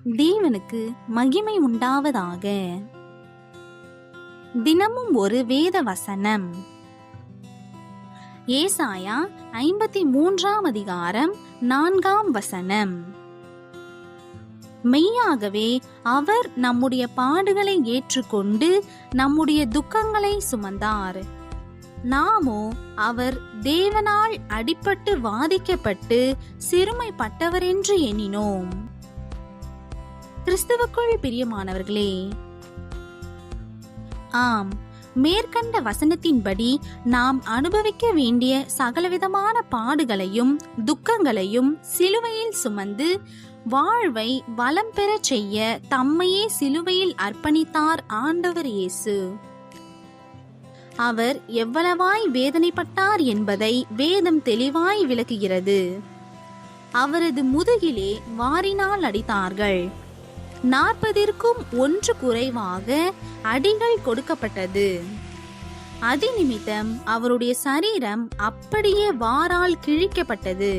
தேவனுக்கு மகிமை உண்டாவதாக. தினமும் ஒரு வேத வசனம். ஏசாயா 53ஆம் அதிகாரம் 4ஆம் வசனம். மெய்யாகவே அவர் நம்முடைய பாடுகளை ஏற்றுக்கொண்டு நம்முடைய துக்கங்களை சுமந்தார். நாமோ அவர் தேவனால் அடிபட்டு வாதிக்கப்பட்டு சிறுமைப்பட்டவரென்று எண்ணினோம். கிறிஸ்துவுக்குள் பிரியமானவர்களே, ஆம், மேற்கண்ட வசனத்தின்படி நாம் அனுபவிக்க வேண்டிய சகலவிதமான பாடுகளையும் துக்கங்களையும் சிலுவையில் சுமந்து வாழ்வை வளம் பெற செய்ய தம்மையே சிலுவையில் அர்ப்பணித்தார் ஆண்டவர் இயேசு. அவர் எவ்வளவாய் வேதனைப்பட்டார் என்பதை வேதம் தெளிவாய் விளக்குகிறது. அவரது முதுகிலே வாரினால் அடித்தார்கள். 40ற்கும் 1 குறைவாக அடிகள் கொடுக்கப்பட்டது. அதிநிமித்தம் அவருடைய சரீரம் அப்படியே வாரால் கிழிக்கப்பட்டது.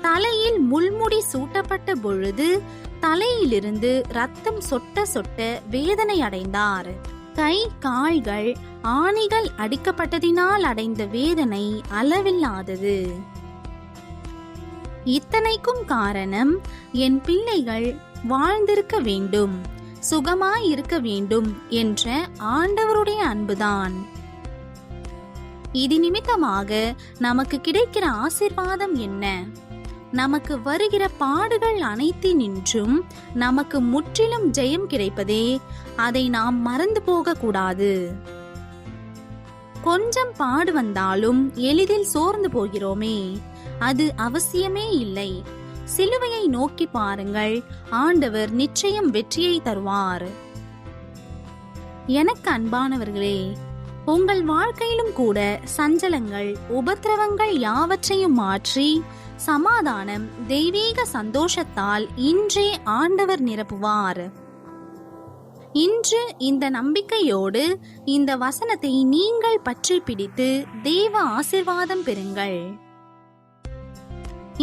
தலையில் முள்முடி சூட்டப்பட்ட பொழுது தலையிலிருந்து ரத்தம் சொட்ட சொட்ட வேதனை அடைந்தார். கை கால்கள் ஆணிகள் அடிக்கப்பட்டதினால் அடைந்த வேதனை அளவில்லாதது. இத்தனைக்கும் காரணம் என் பிள்ளைகள் வாழ்ந்திருக்க வேண்டும், சுகமாயிருக்க வேண்டும் என்ற ஆண்டவருடைய அன்புதான். இது நிமித்தமாக நமக்கு கிடைக்கிற ஆசீர்வாதம் என்ன? நமக்கு வருகிற பாடுகள் அனைத்தினின்றும் நமக்கு முற்றிலும் ஜெயம் கிடைப்பதே. அதை நாம் மறந்து போக கூடாது. கொஞ்சம் பாடு வந்தாலும் எளிதில் சோர்ந்து போகிறோமே, அது அவசியமே இல்லை. சிலுவையை நோக்கி பாருங்கள், ஆண்டவர் நிச்சயம் வெற்றியை தருவார். எனக்கு அன்பானவர்களே, உங்கள் வாழ்க்கையிலும் கூட சஞ்சலங்கள் உபத்திரவங்கள் யாவற்றையும் மாற்றி சமாதானம் தெய்வீக சந்தோஷத்தால் இன்றே ஆண்டவர் நிரப்புவார். இன்று இந்த நம்பிக்கையோடு இந்த வசனத்தை நீங்கள் பற்றி பிடித்து தேவ ஆசீர்வாதம் பெறுங்கள்.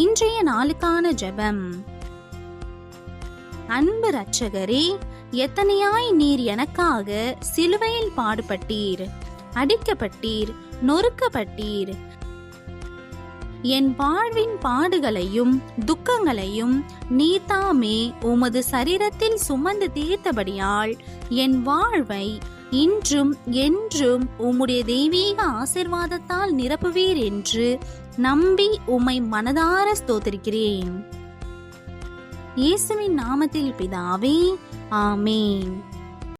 இன்றைய நாளுக்கான ஜெபம். அன்பு இரட்சகரே, எத்தனையாய் நீர் எனக்காக சிலுவையில் பாடுபட்டீர், அடிக்கப்பட்டீர், நொறுக்கப்பட்டீர். என் வாழ்வின் பாடுகளையும் துக்கங்களையும் நீதாமே உமது சரீரத்தில் சுமந்து தீர்த்தபடியால் என் வாழ்வை இன்றும் என்றும் உம்முடைய தெய்வீக ஆசீர்வாதத்தால் நிரப்புவீர் என்று நம்பி உம்மை மனதார ஸ்தோத்திரிக்கிறேன். இயேசுவின் நாமத்தில் பிதாவே, ஆமேன்.